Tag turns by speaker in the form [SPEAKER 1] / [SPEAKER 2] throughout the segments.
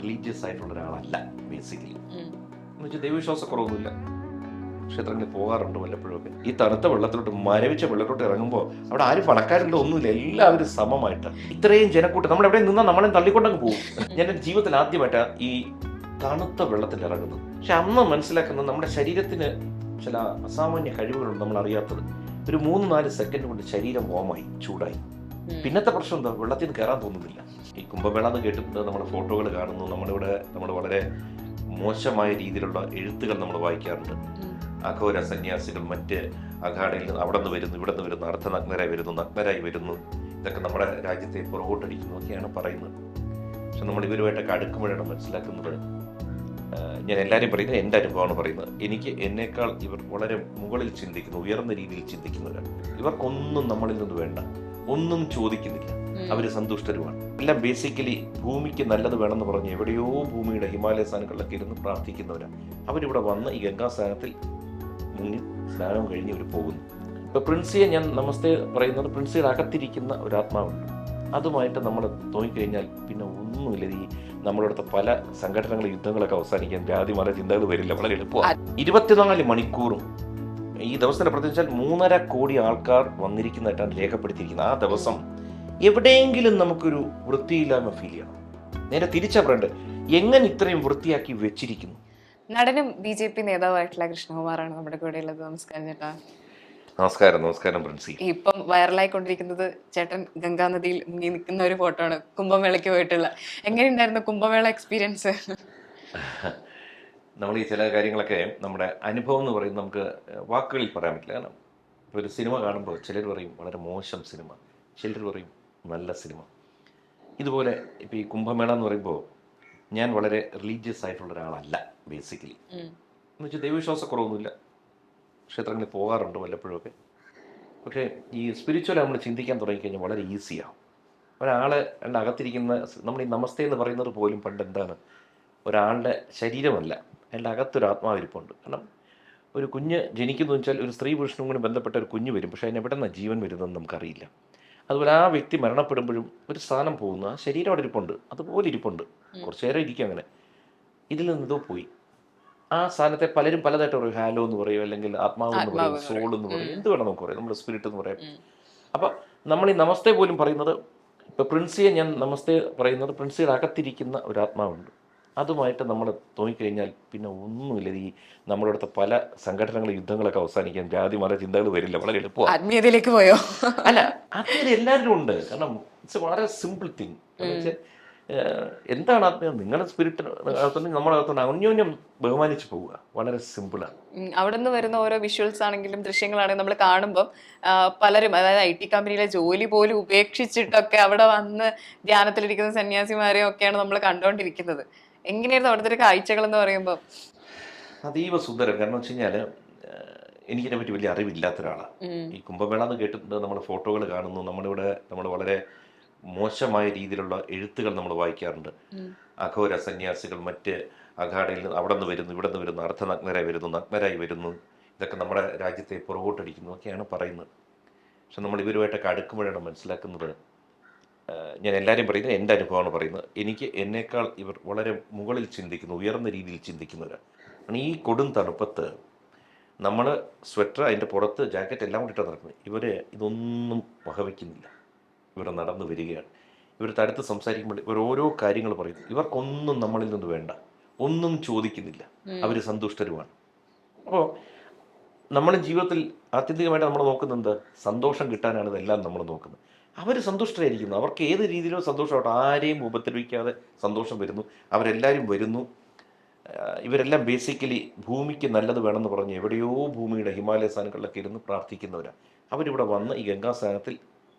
[SPEAKER 1] Religious ആയിട്ടുള്ള ഒരാളല്ല basically. എന്ന് വെച്ചാൽ ദൈവവിശ്വാസക്കുറവൊന്നുമില്ല, ക്ഷേത്രങ്ങളിൽ പോകാറുണ്ട് വല്ലപ്പോഴൊക്കെ. ഈ തണുത്ത വെള്ളത്തിലോട്ട്, മരവിച്ച വെള്ളത്തിലോട്ട് ഇറങ്ങുമ്പോൾ അവിടെ ആരും പണക്കാരില്ല, ഒന്നുമില്ല, എല്ലാവരും സമമായിട്ട്. ഇത്രയും ജനക്കൂട്ടം നമ്മൾ എവിടെ നിന്നാൽ നമ്മളെ തള്ളിക്കൊണ്ടങ്ങ് പോകും. ഞാൻ എൻ്റെ ജീവിതത്തിൽ ആദ്യമായിട്ടാണ് ഈ തണുത്ത വെള്ളത്തിൽ ഇറങ്ങുന്നത്. പക്ഷെ അന്ന് മനസ്സിലാക്കുന്നത് നമ്മുടെ ശരീരത്തിന് ചില അസാമാന്യ കഴിവുകളുണ്ട് നമ്മൾ അറിയാത്തത്. ഒരു 3-4 സെക്കൻഡ് കൊണ്ട് ശരീരം വോമായി, ചൂടായി. പിന്നത്തെ പ്രശ്നം എന്താ, വെള്ളത്തിൽ നിന്ന് കയറാൻ തോന്നുന്നില്ല. ഈ കുംഭമേള എന്ന് കേട്ടിട്ടുണ്ട്, നമ്മുടെ ഫോട്ടോകൾ കാണുന്നു, നമ്മൾ വളരെ മോശമായ രീതിയിലുള്ള എഴുത്തുകൾ നമ്മൾ വായിക്കാറുണ്ട്. അഘോര സന്യാസികൾ മറ്റ് അഖാഡയിൽ നിന്ന് അവിടെ നിന്ന് വരുന്നു, ഇവിടെ നിന്ന് വരുന്നു, അർദ്ധനഗ്നരായി വരുന്നു, നഗ്നരായി വരുന്നു, ഇതൊക്കെ നമ്മുടെ രാജ്യത്തെ പുറകോട്ടടിക്കുന്നു ഒക്കെയാണ് പറയുന്നത്. പക്ഷെ നമ്മൾ ഇവരുമായിട്ടൊക്കെ അടുക്കുമ്പോഴാണ് മനസ്സിലാക്കുന്നത്, ഞാൻ എല്ലാവരും പറയുന്നത് എൻ്റെ അനുഭവമാണ് പറയുന്നത്, എനിക്ക് എന്നേക്കാൾ ഇവർ വളരെ മുകളിൽ ചിന്തിക്കുന്നു, ഉയർന്ന രീതിയിൽ ചിന്തിക്കുന്നവരാണ്. ഇവർക്കൊന്നും നമ്മളിൽ നിന്ന് വേണ്ട, ഒന്നും ചോദിക്കുന്നില്ല, അവർ സന്തുഷ്ടരുമാണ്. എല്ലാം ബേസിക്കലി ഭൂമിക്ക് നല്ലത് വേണമെന്ന് പറഞ്ഞ് എവിടെയോ ഭൂമിയുടെ ഹിമാലയ സ്ഥാനങ്ങളിലൊക്കെ ഇരുന്ന് പ്രാർത്ഥിക്കുന്നവരാണ്. അവരിവിടെ വന്ന് ഈ ഗംഗാസ്ഥാനത്തിൽ മുങ്ങി സ്നാനം കഴിഞ്ഞ് അവർ പോകുന്നു. ഇപ്പോൾ പ്രിൻസിയെ ഞാൻ നമസ്തേ പറയുന്നത്, പ്രിൻസിയുടെ അകത്തിരിക്കുന്ന ഒരു ആത്മാവുണ്ട്. അതുമായിട്ട് നമ്മൾ നോക്കിക്കഴിഞ്ഞാൽ പിന്നെ ഒന്നുമില്ല. ഈ നമ്മളടുത്ത പല സംഘടനകളും യുദ്ധങ്ങളൊക്കെ അവസാനിക്കാൻ ജാതി മത ചിന്തകൾ വരില്ല, വളരെ എളുപ്പമാണ്. 24 മണിക്കൂറും ഈ ദിവസത്തിന് പ്രത്യേകിച്ചാൽ 3.5 കോടി ആൾക്കാർ വന്നിരിക്കുന്നതായിട്ടാണ് രേഖപ്പെടുത്തിയിരിക്കുന്നത്. ആ ദിവസം എവിടെയെങ്കിലും നമുക്കൊരു വൃത്തിയില്ലായ്മ ഫീൽ ചെയ്യണം. നേരെ തിരിച്ചാ പറയണ്ടത്, എങ്ങനെ ഇത്രയും വൃത്തിയാക്കി വെച്ചിരിക്കുന്നു.
[SPEAKER 2] നടനും BJP നേതാവായിട്ടുള്ള കൃഷ്ണകുമാറാണ് നമ്മുടെ കൂടെ ഉള്ളത്. നമസ്കാരം ചേട്ടാ.
[SPEAKER 1] നമസ്കാരം പ്രിൻസി.
[SPEAKER 2] ഇപ്പം വൈറലായിക്കൊണ്ടിരിക്കുന്നത് ചേട്ടൻ ഗംഗാനദിയിൽ മുങ്ങി നിൽക്കുന്ന ഒരു ഫോട്ടോ ആണ്, കുംഭമേളയ്ക്ക് പോയിട്ടുള്ള. എങ്ങനെയുണ്ടായിരുന്നു കുംഭമേള എക്സ്പീരിയൻസ്?
[SPEAKER 1] നമ്മൾ ഈ ചില കാര്യങ്ങളൊക്കെ നമ്മുടെ അനുഭവം എന്ന് പറയുന്നത് നമുക്ക് വാക്കുകളിൽ പറയാൻ പറ്റില്ല. കാരണം ഇപ്പോൾ ഒരു സിനിമ കാണുമ്പോൾ ചിലർ പറയും വളരെ മോശം സിനിമ, ചിലർ പറയും നല്ല സിനിമ. ഇതുപോലെ ഇപ്പോൾ ഈ കുംഭമേള എന്ന് പറയുമ്പോൾ ഞാൻ വളരെ റിലീജിയസ് ആയിട്ടുള്ള ഒരാളല്ല ബേസിക്കലി. എന്ന് വെച്ചാൽ ദൈവവിശ്വാസക്കുറവൊന്നുമില്ല, ക്ഷേത്രങ്ങളിൽ പോകാറുണ്ട് വല്ലപ്പോഴൊക്കെ. പക്ഷേ ഈ സ്പിരിച്വൽ നമ്മൾ ചിന്തിക്കാൻ തുടങ്ങിക്കഴിഞ്ഞാൽ വളരെ ഈസിയാണ്. ഒരാളെ അകത്തിരിക്കുന്ന, നമ്മൾ ഈ നമസ്തേ എന്ന് പറയുന്നത് പോലും പണ്ട് എന്താണ്, ഒരാളുടെ ശരീരമല്ല, അയാളുടെ അകത്തൊരു ആത്മാവിരിപ്പുണ്ട്. കാരണം ഒരു കുഞ്ഞ് ജനിക്കുന്നു വെച്ചാൽ ഒരു സ്ത്രീ പുരുഷനും കൂടി ബന്ധപ്പെട്ട ഒരു കുഞ്ഞ് വരും, പക്ഷേ അതിന് എവിടെ നിന്നാണ് ജീവൻ വരുന്നതെന്ന് നമുക്കറിയില്ല. അതുപോലെ ആ വ്യക്തി മരണപ്പെടുമ്പോഴും ഒരു സ്ഥാനം പോകുന്നു, ആ ശരീരം അവിടെ ഇരിപ്പുണ്ട്, അതുപോലെ ഇരിപ്പുണ്ട്, കുറച്ചു നേരം ഇരിക്കും. അങ്ങനെ ഇതിൽ നിന്നെന്തോ പോയി. ആ സ്ഥാനത്തെ പലരും പലതായിട്ട് പറയും, ഹാലോ എന്ന് പറയും, അല്ലെങ്കിൽ ആത്മാവ് എന്ന് പറയും, സോൾ എന്ന് പറയും, എന്ത് വേണം നമുക്ക് പറയാം, നമ്മുടെ സ്പിരിറ്റ് എന്ന് പറയാം. അപ്പം നമ്മൾ ഈ നമസ്തേ പോലും പറയുന്നത്, ഇപ്പോൾ പ്രിൻസിയെ ഞാൻ നമസ്തേ പറയുന്നത്, പ്രിൻസിയുടെ അകത്തിരിക്കുന്ന ഒരു ആത്മാവുണ്ട്. അതുമായിട്ട് നമ്മൾ നോക്കിക്കഴിഞ്ഞാൽ പിന്നെ ഒന്നുമില്ല. ഈ നമ്മളടുത്ത പല സംഘടനകളും യുദ്ധങ്ങളൊക്കെ അവസാനിക്കാൻ ജാതി മത ചിന്തകൾ വരില്ല, വളരെ എളുപ്പമാണ്.
[SPEAKER 2] ആത്മീയതയിലേക്ക് പോയോ?
[SPEAKER 1] അല്ല, ആത്മീയത എല്ലാവരും ഉണ്ട്. കാരണം ഇറ്റ്സ് വളരെ സിമ്പിൾ തിങ്. എന്താണ് ആത്മീയത? നിങ്ങളുടെ സ്പിരിറ്റ് നമ്മളെ അകത്തുണ്ട്, അന്യോന്യം ബഹുമാനിച്ച് പോവുക, വളരെ സിമ്പിളാണ്.
[SPEAKER 2] അവിടെ നിന്ന് വരുന്ന ഓരോ വിഷ്വൽസ് ആണെങ്കിലും ദൃശ്യങ്ങളാണെങ്കിലും നമ്മൾ കാണുമ്പോൾ പലരും, അതായത് IT കമ്പനിയിലെ ജോലി പോലും ഉപേക്ഷിച്ചിട്ടൊക്കെ അവിടെ വന്ന് ധ്യാനത്തിലിരിക്കുന്ന സന്യാസിമാരെയും ഒക്കെയാണ് നമ്മൾ കണ്ടുകൊണ്ടിരിക്കുന്നത്. എങ്ങനെയായിരുന്നു അവിടുത്തെ ഒരു കാഴ്ചകൾ എന്ന് പറയുമ്പോൾ?
[SPEAKER 1] അതീവ സുന്ദരം. കാരണം വെച്ച് കഴിഞ്ഞാൽ എനിക്കിതിനെ പറ്റി വലിയ അറിവില്ലാത്ത ഒരാളാണ്. ഈ കുംഭമേള എന്ന് കേട്ടിട്ടുണ്ട്, നമ്മൾ ഫോട്ടോകൾ കാണുന്നു, നമ്മൾ വളരെ മോശമായ രീതിയിലുള്ള എഴുത്തുകൾ നമ്മൾ വായിക്കാറുണ്ട്. അഘോര സന്യാസികൾ മറ്റ് അഖാഡയിൽ നിന്ന് അവിടെ നിന്ന് വരുന്നു, ഇവിടെ നിന്ന് വരുന്നു, അർദ്ധനഗ്നരായി വരുന്നു, നഗ്നരായി വരുന്നു, ഇതൊക്കെ നമ്മുടെ രാജ്യത്തെ പുറകോട്ടടിക്കുന്നു ഒക്കെയാണ് പറയുന്നത്. പക്ഷെ നമ്മൾ ഇവരുമായിട്ടൊക്കെ അടുക്കുമ്പോഴാണ് മനസ്സിലാക്കുന്നത്, ഞാൻ എല്ലാവരും പറയുന്നത് എൻ്റെ അനുഭവമാണ് പറയുന്നത്, എനിക്ക് എന്നേക്കാൾ ഇവർ വളരെ മുകളിൽ ചിന്തിക്കുന്നു, ഉയർന്ന രീതിയിൽ ചിന്തിക്കുന്നവരാണ്. ഈ കൊടും തണുപ്പത്ത് നമ്മൾ സ്വെറ്റർ, അതിൻ്റെ പുറത്ത് ജാക്കറ്റ് എല്ലാം കൂടിയിട്ടാണ് നടക്കുന്നത്. ഇവർ ഇതൊന്നും വകവയ്ക്കുന്നില്ല, ഇവർ നടന്നു വരികയാണ്. ഇവർ തടുത്ത് സംസാരിക്കുമ്പോൾ ഇവർ ഓരോ കാര്യങ്ങൾ പറയുന്നു. ഇവർക്കൊന്നും നമ്മളിൽ നിന്ന് വേണ്ട, ഒന്നും ചോദിക്കുന്നില്ല, അവർ സന്തുഷ്ടരുമാണ്. അപ്പോൾ നമ്മുടെ ജീവിതത്തിൽ ആത്യന്തികമായിട്ട് നമ്മൾ നോക്കുന്നത് സന്തോഷം കിട്ടാനാണ് ഇതെല്ലാം നമ്മൾ നോക്കുന്നത്. അവർ സന്തുഷ്ടരായിരിക്കുന്നു, അവർക്ക് ഏത് രീതിയിലും സന്തോഷമാവട്ടെ, ആരെയും ഉപദ്രവിക്കാതെ സന്തോഷം വരുന്നു, അവരെല്ലാവരും വരുന്നു. ഇവരെല്ലാം ബേസിക്കലി ഭൂമിക്ക് നല്ലത് വേണമെന്ന് പറഞ്ഞ് എവിടെയോ ഭൂമിയുടെ ഹിമാലയ സ്ഥാനങ്ങളിലൊക്കെ ഇരുന്ന് പ്രാർത്ഥിക്കുന്നവരാണ്. അവരിവിടെ വന്ന് ഈ ഗംഗാസ്ഥാനത്തിൽ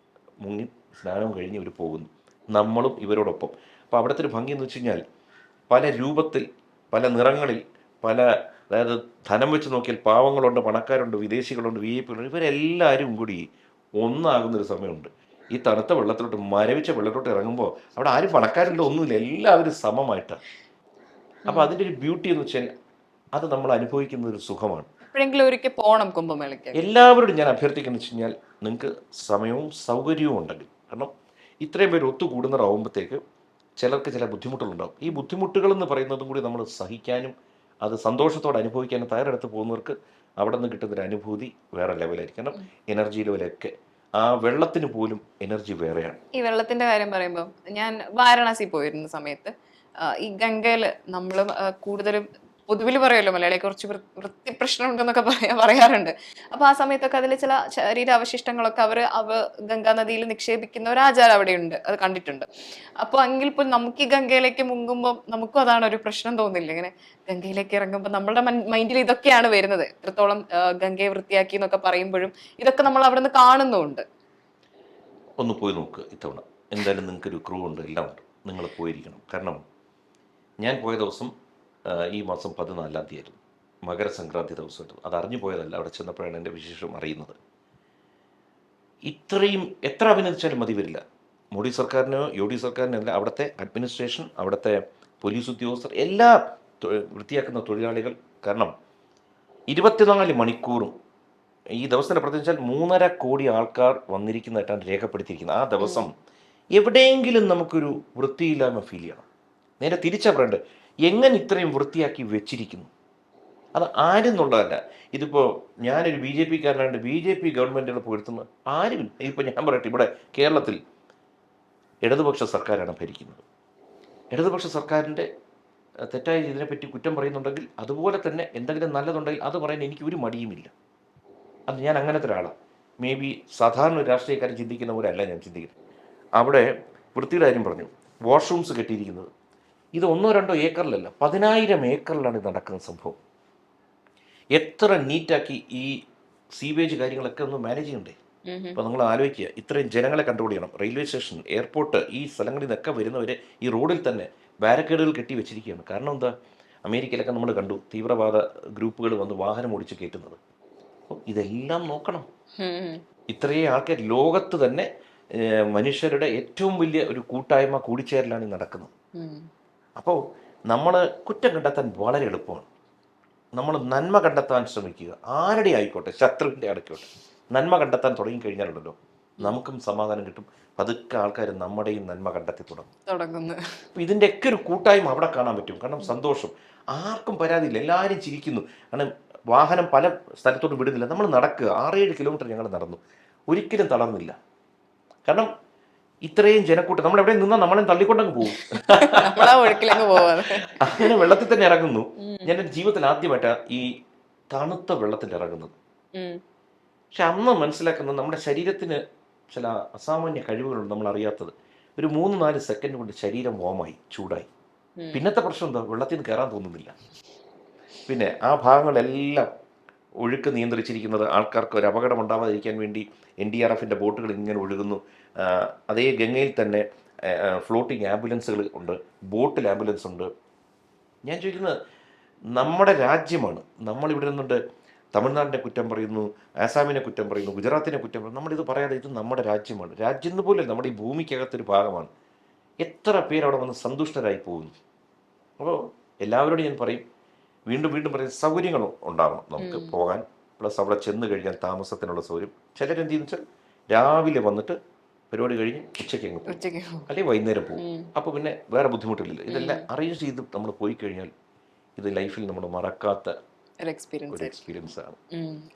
[SPEAKER 1] മുങ്ങി സ്നാനം കഴിഞ്ഞ് ഇവർ പോകുന്നു, നമ്മളും ഇവരോടൊപ്പം. അപ്പോൾ അവിടുത്തെ ഒരു ഭംഗി എന്ന് വെച്ച് കഴിഞ്ഞാൽ പല രൂപത്തിൽ, പല നിറങ്ങളിൽ, പല, അതായത് ധനം വെച്ച് നോക്കിയാൽ പാവങ്ങളുണ്ട്, പണക്കാരുണ്ട്, വിദേശികളുണ്ട്, VIP കളുണ്ട്, ഇവരെല്ലാവരും കൂടി ഒന്നാകുന്നൊരു സമയമുണ്ട്. ഈ തണുത്ത വെള്ളത്തിലോട്ട്, മരവിച്ച വെള്ളത്തിലോട്ട് ഇറങ്ങുമ്പോൾ അവിടെ ആരും പണക്കാരില്ല, ഒന്നുമില്ല, എല്ലാവരും സമമായിട്ടാണ്. അപ്പോൾ അതിൻ്റെ ഒരു ബ്യൂട്ടി എന്ന് വെച്ചാൽ അത് നമ്മൾ അനുഭവിക്കുന്ന ഒരു സുഖമാണ്.
[SPEAKER 2] എപ്പോഴെങ്കിലും ഒരിക്കൽ പോകണം കുംഭമേളയ്ക്ക്.
[SPEAKER 1] എല്ലാവരോടും ഞാൻ അഭ്യർത്ഥിക്കുന്നത് വെച്ച് കഴിഞ്ഞാൽ, നിങ്ങൾക്ക് സമയവും സൗകര്യവും ഉണ്ടെങ്കിൽ, കാരണം ഇത്രയും പേര് ഒത്തുകൂടുന്നതാവുമ്പോഴത്തേക്ക് ചിലർക്ക് ചില ബുദ്ധിമുട്ടുകളുണ്ടാവും. ഈ ബുദ്ധിമുട്ടുകൾ എന്ന് പറയുന്നതും കൂടി നമ്മൾ സഹിക്കാനും അത് സന്തോഷത്തോടെ അനുഭവിക്കാനും തയ്യാറെടുത്ത് പോകുന്നവർക്ക് അവിടെ നിന്ന് കിട്ടുന്നൊരു അനുഭൂതി വേറെ ലെവലായിരിക്കും. കാരണം എനർജി ലെവലൊക്കെ ആ വെള്ളത്തിന് പോലും എനർജി വേറെയാണ്.
[SPEAKER 2] ഈ വെള്ളത്തിന്റെ കാര്യം പറയുമ്പോൾ ഞാൻ വാരണാസി പോയിരുന്ന സമയത്ത് ഈ ഗംഗയില് നമ്മൾ കൂടുതലും പൊതുവിൽ പറയുമല്ലോ മലയാളിയെ കുറച്ച് വൃത്തി പ്രശ്നം ഉണ്ടെന്നൊക്കെ പറയാറുണ്ട്. അപ്പൊ ആ സമയത്തൊക്കെ അതിൽ ചില ശരീരാവശിഷ്ടങ്ങളൊക്കെ അവ ഗംഗാ നദിയിൽ നിക്ഷേപിക്കുന്ന ഒരു ആചാരം അവിടെയുണ്ട്, അത് കണ്ടിട്ടുണ്ട്. അപ്പൊ എങ്കിൽ പോലും നമുക്ക് ഈ ഗംഗയിലേക്ക് മുങ്ങുമ്പോൾ നമുക്കും അതാണ് ഒരു പ്രശ്നം തോന്നില്ല? ഇങ്ങനെ ഗംഗയിലേക്ക് ഇറങ്ങുമ്പോൾ നമ്മുടെ മൈൻഡിൽ ഇതൊക്കെയാണ് വരുന്നത്. എത്രത്തോളം ഗംഗയെ വൃത്തിയാക്കി എന്നൊക്കെ പറയുമ്പോഴും ഇതൊക്കെ നമ്മൾ അവിടെ നിന്ന് കാണുന്നുണ്ട്.
[SPEAKER 1] ഒന്ന് പോയി നോക്കുക ഇത്തവണ. എന്തായാലും നിങ്ങൾക്കൊരു ക്രൂ ഉണ്ട്, എല്ലാം ഉണ്ട്, നിങ്ങൾ പോയിരിക്കണം. കാരണം ഞാൻ പോയ ദിവസം ഈ മാസം 14 ആയിരുന്നു, മകരസംക്രാന്തി ദിവസമായിരുന്നു. അത് അറിഞ്ഞു പോയതല്ല, അവിടെ ചെന്നപ്പോഴാണ് എൻ്റെ വിശേഷം അറിയുന്നത്. ഇത്രയും എത്ര അഭിനന്ദിച്ചാലും മതി വരില്ല. മോഡി സർക്കാരിനോ യോഗി സർക്കാരിനോ അല്ല, അവിടുത്തെ അഡ്മിനിസ്ട്രേഷൻ, അവിടുത്തെ പോലീസ് ഉദ്യോഗസ്ഥർ, എല്ലാ വൃത്തിയാക്കുന്ന തൊഴിലാളികൾ. കാരണം 24 മണിക്കൂറും ഈ ദിവസത്തിൻ്റെ പ്രത്യേകിച്ചാൽ 3.5 കോടി ആൾക്കാർ വന്നിരിക്കുന്നതായിട്ടാണ് രേഖപ്പെടുത്തിയിരിക്കുന്നത്. ആ ദിവസം എവിടെയെങ്കിലും നമുക്കൊരു വൃത്തിയില്ലായ്മ ഫീൽ ചെയ്യണം. നേരെ തിരിച്ചാ പറയണ്ടേ, എങ്ങനെ ഇത്രയും വൃത്തിയാക്കി വെച്ചിരിക്കുന്നു? അത് ആരെന്നുള്ളതല്ല. ഇതിപ്പോൾ ഞാനൊരു BJP കാരനായിട്ട് BJP ഗവൺമെൻറ്റുകൾ പുകഴ്ത്തുന്ന ആരും. ഇപ്പോൾ ഞാൻ പറയട്ടെ, ഇവിടെ കേരളത്തിൽ ഇടതുപക്ഷ സർക്കാരാണ് ഭരിക്കുന്നത്. ഇടതുപക്ഷ സർക്കാരിൻ്റെ തെറ്റായ ഇതിനെപ്പറ്റി കുറ്റം പറയുന്നുണ്ടെങ്കിൽ, അതുപോലെ തന്നെ എന്തെങ്കിലും നല്ലതുണ്ടെങ്കിൽ അത് പറയാൻ എനിക്ക് ഒരു മടിയുമില്ല. അത് ഞാൻ അങ്ങനത്തെ ഒരാളാണ്. മേ ബി സാധാരണ ഒരു രാഷ്ട്രീയക്കാരൻ ചിന്തിക്കുന്ന പോലെ അല്ല ഞാൻ ചിന്തിക്കുന്നത്. അവിടെ വൃത്തിയുടെ കാര്യം പറഞ്ഞു, വാഷ്റൂംസ് കെട്ടിയിരിക്കുന്നത് ഇത് 1-2 ഏക്കറിലല്ല, 10,000 ഏക്കറിലാണ് ഇത് നടക്കുന്ന സംഭവം. എത്ര നീറ്റാക്കി ഈ സീവേജ് കാര്യങ്ങളൊക്കെ ഒന്ന് മാനേജ് ചെയ്യണ്ടേ? അപ്പോൾ നിങ്ങൾ ആലോചിക്കുക, ഇത്രയും ജനങ്ങളെ കൺട്രോൾ ചെയ്യണം. റെയിൽവേ സ്റ്റേഷൻ, എയർപോർട്ട്, ഈ സ്ഥലങ്ങളിൽ നിന്നൊക്കെ വരുന്നവർ ഈ റോഡിൽ തന്നെ ബാരിക്കേഡുകൾ കെട്ടി വെച്ചിരിക്കുകയാണ്. കാരണം എന്താ, അമേരിക്കയിലൊക്കെ നമ്മൾ കണ്ടു തീവ്രവാദ ഗ്രൂപ്പുകൾ വന്ന് വാഹനം ഓടിച്ച് കയറ്റുന്നത്. അപ്പോൾ ഇതെല്ലാം നോക്കണം. ഇത്രയും ആൾക്കാർ ലോകത്ത് തന്നെ മനുഷ്യരുടെ ഏറ്റവും വലിയ ഒരു കൂട്ടായ്മ, കൂടിച്ചേരലാണ് ഈ നടക്കുന്നത്. അപ്പോൾ നമ്മൾ കുറ്റം കണ്ടെത്താൻ വളരെ എളുപ്പമാണ്. നമ്മൾ നന്മ കണ്ടെത്താൻ ശ്രമിക്കുക. ആരുടെ ആയിക്കോട്ടെ, ശത്രുവിൻ്റെ ആയിക്കോട്ടെ, നന്മ കണ്ടെത്താൻ തുടങ്ങിക്കഴിഞ്ഞാലുണ്ടല്ലോ നമുക്കും സമാധാനം കിട്ടും. പതുക്കെ ആൾക്കാർ നമ്മുടെയും നന്മ കണ്ടെത്തി തുടങ്ങുന്നു. ഇതിൻ്റെയൊക്കെ ഒരു കൂട്ടായ്മ അവിടെ കാണാൻ പറ്റും. കാരണം സന്തോഷം, ആർക്കും പരാതിയില്ല, എല്ലാവരും ചിരിക്കുന്നു. കാരണം വാഹനം പല സ്ഥലത്തോട്ട് വിടുന്നില്ല, നമ്മൾ നടക്കുക. 6-7 കിലോമീറ്റർ ഞങ്ങൾ നടന്നു, ഒരിക്കലും തളർന്നില്ല. കാരണം ഇത്രയും ജനക്കൂട്ടം, നമ്മൾ എവിടെ നിന്നാൽ നമ്മളെ തള്ളിക്കൊണ്ടങ്ങ് പോകും. അങ്ങനെ വെള്ളത്തിൽ തന്നെ ഇറങ്ങുന്നു. ഞാൻ എൻ്റെ ജീവിതത്തിൽ ആദ്യമായിട്ടാണ് ഈ തണുത്ത വെള്ളത്തിൽ ഇറങ്ങുന്നത്. പക്ഷെ അന്ന് മനസ്സിലാക്കുന്നത് നമ്മുടെ ശരീരത്തിന് ചില അസാമാന്യ കഴിവുകളുണ്ട്, നമ്മൾ അറിയാത്തത്. ഒരു 3-4 സെക്കൻഡ് കൊണ്ട് ശരീരം വാമായി, ചൂടായി. പിന്നത്തെ പ്രശ്നം എന്താ, വെള്ളത്തിൽ നിന്ന് കയറാൻ തോന്നുന്നില്ല. പിന്നെ ആ ഭാഗങ്ങളെല്ലാം ഒഴുക്ക് നിയന്ത്രിച്ചിരിക്കുന്നത് ആൾക്കാർക്ക് ഒരു അപകടം ഉണ്ടാവാതിരിക്കാൻ വേണ്ടി NDRFൻ്റെ ബോട്ടുകൾ ഇങ്ങനെ ഒഴുകുന്നു. അതേ ഗംഗയിൽ തന്നെ ഫ്ലോട്ടിംഗ് ആംബുലൻസുകൾ ഉണ്ട്, ബോട്ടിൽ ആംബുലൻസ് ഉണ്ട്. ഞാൻ ചോദിക്കുന്നത്, നമ്മുടെ രാജ്യമാണ്. നമ്മളിവിടെ നിന്നുണ്ട് തമിഴ്നാടിനെ കുറ്റം പറയുന്നു, ആസാമിനെ കുറ്റം പറയുന്നു, ഗുജറാത്തിനെ കുറ്റം പറയുന്നു. നമ്മളിത് പറയാതെ ഇത് നമ്മുടെ രാജ്യമാണ്. രാജ്യം എന്ന് പോലെ നമ്മുടെ ഈ ഭൂമിക്കകത്തൊരു ഭാഗമാണ്. എത്ര പേരവിടെ വന്ന് സന്തുഷ്ടരായി പോകുന്നു. അപ്പോൾ എല്ലാവരോടും ഞാൻ പറയും, വീണ്ടും വീണ്ടും പറയും, സൗകര്യങ്ങൾ ഉണ്ടാവണം നമുക്ക് പോകാൻ. പ്ലസ് അവിടെ ചെന്ന് കഴിഞ്ഞാൽ താമസത്തിനുള്ള സൗകര്യം. ചിലരെന്ത് ചെയ്യുന്നു വെച്ചാൽ രാവിലെ വന്നിട്ട് പരിപാടി കഴിഞ്ഞ് ഉച്ചയ്ക്ക് അങ്ങ് പോകും, അല്ലെങ്കിൽ വൈകുന്നേരം പോകും. അപ്പോൾ പിന്നെ വേറെ ബുദ്ധിമുട്ടില്ല. ഇതെല്ലാം അറേഞ്ച് ചെയ്ത് നമ്മൾ പോയി കഴിഞ്ഞാൽ ഇത് ലൈഫിൽ നമ്മൾ മറക്കാത്ത ഒരു എക്സ്പീരിയൻസ് ആണ്.